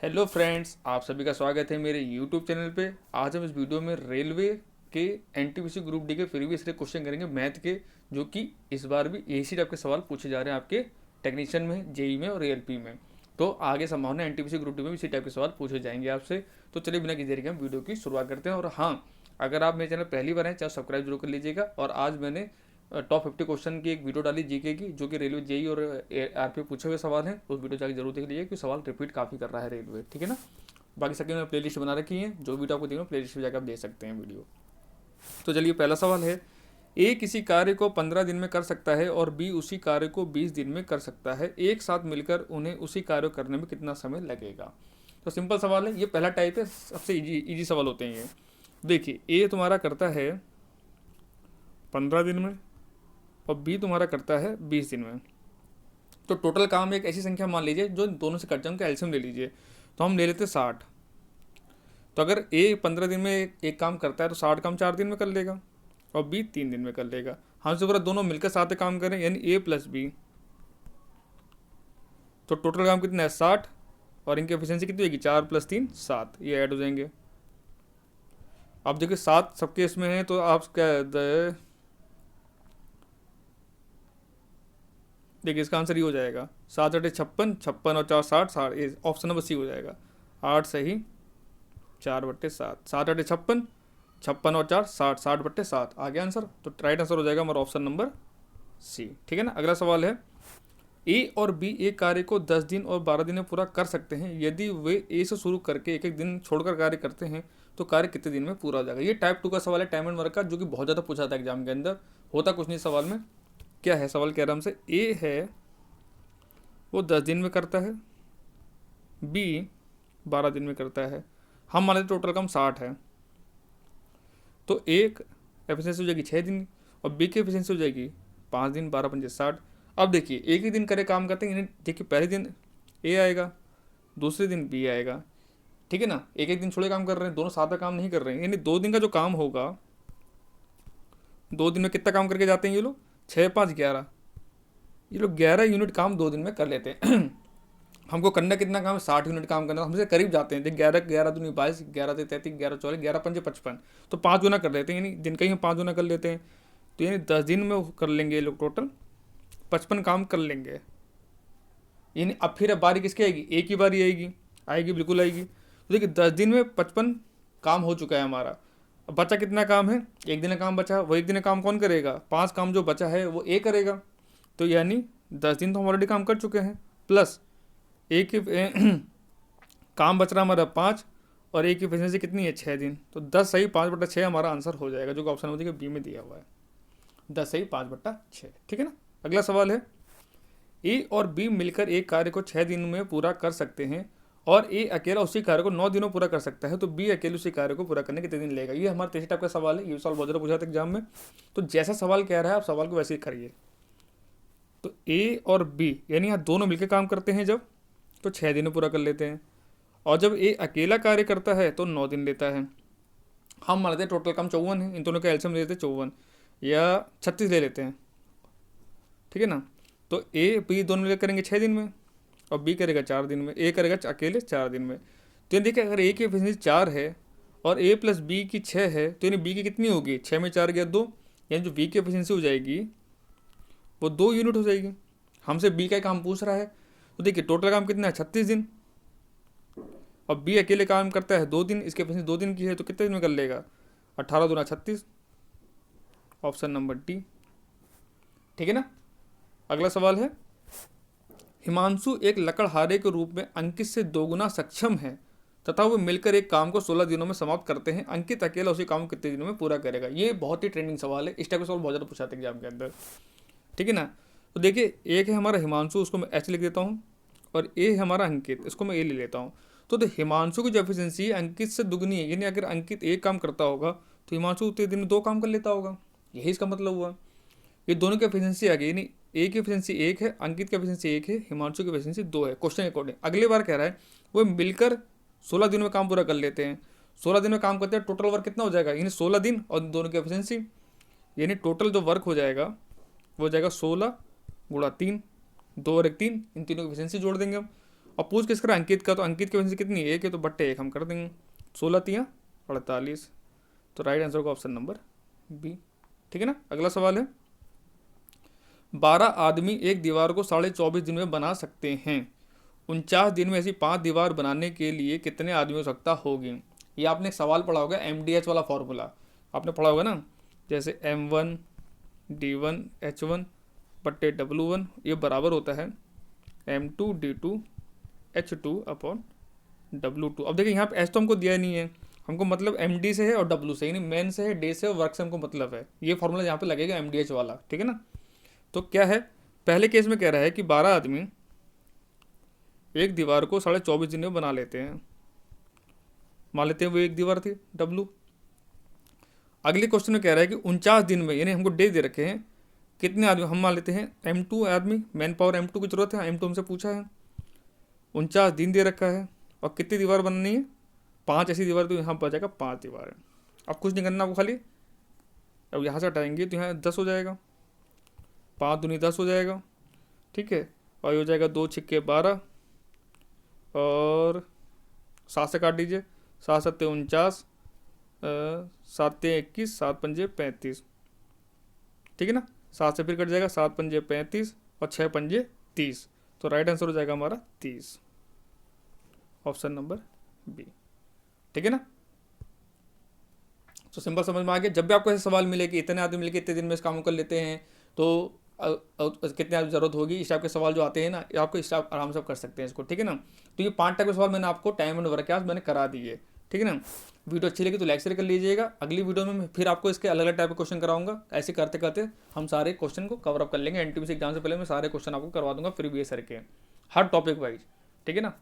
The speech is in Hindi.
हेलो फ्रेंड्स, आप सभी का स्वागत है मेरे यूट्यूब चैनल पे। आज हम इस वीडियो में रेलवे के एनटीपीसी ग्रुप डी के प्रीवियस ईयर क्वेश्चन करेंगे मैथ के, जो कि इस बार भी इसी टाइप के सवाल पूछे जा रहे हैं आपके टेक्नीशियन में, जेई में और एएलपी में। तो आगे संभावना एनटीपीसी ग्रुप डी में भी इसी टाइप के सवाल पूछे जाएंगे आपसे। तो चलिए बिना किसी देरी के हम वीडियो की शुरुआत करते हैं। और हाँ, अगर आप मेरे चैनल पहली बार हैं चाहे सब्सक्राइब जरूर कर लीजिएगा। और आज मैंने टॉप 50 क्वेश्चन की एक वीडियो डाली जीके की, जो कि रेलवे जेई और आरपी पूछे हुए सवाल हैं। उस वीडियो जाकर जरूर देख लीजिए, क्योंकि सवाल रिपीट काफ़ी कर रहा है रेलवे। ठीक है ना। बाकी सबकी मैंने प्ले लिस्ट बना रखी है, जो वीडियो आपको देखना प्ले लिस्ट में जाकर आप देख सकते हैं वीडियो। तो चलिए पहला सवाल है, ए किसी कार्य को 15 दिन में कर सकता है और बी उसी कार्य को 20 दिन में कर सकता है। एक साथ मिलकर उन्हें उसी कार्य को करने में कितना समय लगेगा। तो सिंपल सवाल है, ये पहला टाइप है, सबसे इजी सवाल होते हैं ये। देखिए, ए तुम्हारा करता है 15 दिन में और बी तुम्हारा करता है 20 दिन में। तो टोटल काम एक ऐसी संख्या मान लीजिए जो दोनों से कट जाए, उनका एलसीएम ले लीजिए। तो हम ले लेते 60। तो अगर ए 15 दिन में एक काम करता है तो 60 काम 4 दिन में कर लेगा और बी 3 दिन में कर लेगा। हमसे पूरा दोनों मिलकर साथ में काम करें, यानी ए प्लस बी। तो टोटल काम कितना है 60, और इनकी एफिशिएंसी कितनी होगी 4 + 3 7, ये ऐड हो जाएंगे। अब देखिए 7 सबके इसमें है, तो आप क्या देखिए इसका आंसर ये हो जाएगा 7 × 56, 56 और 4 60, 60, ऑप्शन नंबर सी हो जाएगा। 8 सही 4/7, 7 × 56, 56 और 4 60, 60/7 आ गया आंसर। तो राइट आंसर हो जाएगा हमारा ऑप्शन नंबर सी। ठीक है ना। अगला सवाल है, ए और बी एक कार्य को 10 दिन और 12 दिन में पूरा कर सकते हैं। यदि वे ए से शुरू करके एक एक दिन छोड़कर कार्य करते हैं तो कार्य कितने दिन में पूरा हो जाएगा। ये टाइप 2 का सवाल है, टाइम एंड वर्क का, जो कि बहुत ज़्यादा पूछा था एग्जाम के अंदर। होता कुछ नहीं सवाल में। क्या है सवाल, कह रहा हमसे ए है वो 10 दिन में करता है, बी 12 दिन में करता है। हम मान लेते टोटल काम 60 है, तो एक एफिशिएंसी हो जाएगी 6 दिन और बी की एफिशिएंसी हो जाएगी 5 दिन, 12 × 5 = 60। अब देखिए एक ही दिन करे काम करते हैं, देखिए पहले दिन ए आएगा, दूसरे दिन बी आएगा। ठीक है ना। एक एक दिन छोड़े काम कर रहे हैं, दोनों साथ में काम नहीं कर रहे हैं। यानी 2 दिन का जो काम होगा, 2 दिन में कितना काम करके जाते हैं ये लोग, 6 × 5 = 11। ये लोग 11 यूनिट काम 2 दिन में कर लेते हैं। हमको करना कितना काम है, 60 यूनिट काम करना, हमसे करीब जाते हैं। देख 11 11 दूनी 22, 11 से 33, 11 14, 11 × 5 = 55। तो 5 गुना कर लेते हैं, यानी दिन का ही हम 5 गुना कर लेते हैं। तो यानी 10 दिन में कर लेंगे ये लोग टोटल 55 काम कर लेंगे। यानी अब फिर बारी किसकी आएगी, एक ही बारी आएगी, आएगी बिल्कुल आएगी। तो देखिए 10 दिन में 55 काम हो चुका है हमारा। अब बचा कितना काम है, एक दिन का काम बचा। वो एक दिन का काम कौन करेगा, 5 काम जो बचा है वो ए करेगा। तो यानी 10 दिन तो हम ऑलरेडी काम कर चुके हैं, प्लस एक काम बच रहा हमारा 5, और एक की एफिशिएंसी कितनी है 6 दिन। तो 10 सही 5/6 हमारा आंसर हो जाएगा, जो कि ऑप्शन नंबर बी में दिया हुआ है। 10 सही 5/6। ठीक है ना। अगला सवाल है, ए और बी मिलकर एक कार्य को 6 दिन में पूरा कर सकते हैं और ए अकेला उसी कार्य को 9 दिनों पूरा कर सकता है। तो बी अकेले उसी कार्य को पूरा करने कितने दिन लेगा। ये हमारा तीसरे टाइप का सवाल है। ये सवाल बहुत ज़्यादा पूछा था एग्जाम में। तो जैसा सवाल कह रहा है आप सवाल को वैसे ही करिए। तो ए और बी यानी यहाँ दोनों मिलकर काम करते हैं जब, तो 6 दिन में पूरा कर लेते हैं। और जब ए अकेला कार्य करता है तो 9 दिन लेता है। हम मान लेते हैं टोटल काम 54 है, इन दोनों का एलसीएम ले लेते हैं 54 या 36 ले लेते हैं। ठीक है ना। तो ए बी दोनों मिलकर करेंगे 6 दिन में और बी करेगा 4 दिन में, ए करेगा अकेले 4 दिन में। तो ये देखिए अगर ए की एफिशिएंसी 4 है और ए प्लस बी की 6 है, तो यानी बी की कितनी होगी, 6 में 4 गया 2, यानी जो बी की एफिशिएंसी हो जाएगी वो 2 यूनिट हो जाएगी। हमसे बी का काम पूछ रहा है। तो देखिए टोटल काम कितना है 36 दिन, और बी अकेले काम करता है 2 दिन, इसके एफिशिएंसी 2 दिन की है, तो कितने दिन में कर लेगा, 18 दूना 36, ऑप्शन नंबर डी। ठीक है ना। अगला सवाल है, हिमांशु एक लकड़हारे के रूप में अंकित से 2 गुना सक्षम है तथा वो मिलकर एक काम को 16 दिनों में समाप्त करते हैं। अंकित अकेला उसी काम को कितने दिनों में पूरा करेगा। ये बहुत ही ट्रेंडिंग सवाल है, इस टाइप का सवाल बहुत ज़्यादा पूछा था एग्जाम के अंदर। ठीक है ना। तो देखिए एक है हमारा हिमांशु, उसको मैं एच लिख देता हूँ, और ए है हमारा अंकित, इसको मैं ए ले लेता हूँ। तो हिमांशु की जो एफिशिएंसी अंकित से दुगनी है, यानी अगर अंकित एक काम करता होगा तो हिमांशु उतने दिन में 2 काम कर लेता होगा। यही इसका मतलब हुआ। ये दोनों की एफिशिएंसी आ गई, यानी ए की एफिशिएंसी 1 है, अंकित की एफिशिएंसी 1 है, हिमांशु की एफिशिएंसी 2 है। क्वेश्चन अकॉर्डिंग अगली बार कह रहा है वो मिलकर 16 दिन में काम पूरा कर लेते हैं। 16 दिन में काम करते हैं, टोटल वर्क कितना हो जाएगा, यानी 16 दिन और दोनों की एफिशिएंसी, यानी टोटल जो वर्क हो जाएगा वो हो जाएगा 16 × 3, 2 और 1 3, इन तीनों की एफिशिएंसी जोड़ देंगे हम। और पूछ किस कर अंकित का, तो अंकित की वजह से कितनी, 1 है तो बट्टे 1 हम कर देंगे, 16 तियाँ 48। तो राइट आंसर का ऑप्शन नंबर बी। ठीक है ना। अगला सवाल है, 12 आदमी एक दीवार को 24.5 दिन में बना सकते हैं, 49 दिन में ऐसी 5 दीवार बनाने के लिए कितने आदमियों की आवश्यकता होगी। ये आपने एक सवाल पढ़ा होगा, MDH वाला फॉर्मूला आपने पढ़ा होगा ना, जैसे M1 D1 H1 बट्टे W1 ये बराबर होता है M2 D2 H2 upon W2। अब देखिए यहाँ पे H तो हमको दिया नहीं है, हमको मतलब MD से है और W से, यानी मैन से है, डे से और वर्क से हमको मतलब है, ये फॉर्मूला यहाँ पे लगेगा MDH वाला। ठीक है ना। तो क्या है, पहले केस में कह रहा है कि 12 आदमी एक दीवार को 24.5 दिन में बना लेते हैं, मान लेते हैं वो एक दीवार थी W। अगले क्वेश्चन में कह रहा है कि 49 दिन में, यानी हमको डे दे रखे हैं, कितने आदमी, हम मान लेते हैं M2 आदमी, मैन पावर M2 की जरूरत है, M2 हमसे पूछा है, 49 दिन दे रखा है, और कितनी दीवार बननी है, 5 ऐसी दीवार, तो यहाँ पर जाएगा 5 दीवार है। अब कुछ नहीं करना आपको, खाली अब यहाँ से हटाएंगे तो यहाँ 10 हो जाएगा, 5 दूनी 10 हो जाएगा। ठीक है, और ये हो जाएगा 2 छिक्के 12 और 7 से काट दीजिए, 7 सत्ते 49, 7 21, 7 पंजे 35। ठीक है ना। 7 से फिर कट जाएगा, 7 पंजे 35 और 6 पंजे 30। तो राइट आंसर हो जाएगा हमारा 30, ऑप्शन नंबर बी। ठीक है ना। तो सिंपल समझ में आ गया। जब भी आपको ऐसे सवाल मिले कि इतने आदमी मिलकर इतने दिन में इस काम कर लेते हैं, तो कितने आदमी जरूरत होगी, इस टाइप के सवाल जो आते हैं ना, आपको इस टाइप आराम से कर सकते हैं इसको। ठीक है ना। तो ये 5 टाइप के सवाल मैंने आपको टाइम एंड वर्क मैंने करा दिए। ठीक है ना। वीडियो अच्छी लगी तो लाइक शेयर कर लीजिएगा। अगली वीडियो में मैं फिर आपको इसके अलग अलग टाइप के क्वेश्चन कराऊंगा। ऐसे करते करते हम सारे क्वेश्चन को कवर अप कर लेंगे। NTPC एग्जाम से पहले मैं सारे क्वेश्चन आपको करवा दूंगा प्रीवियस ईयर के, हर टॉपिक वाइज। ठीक है ना।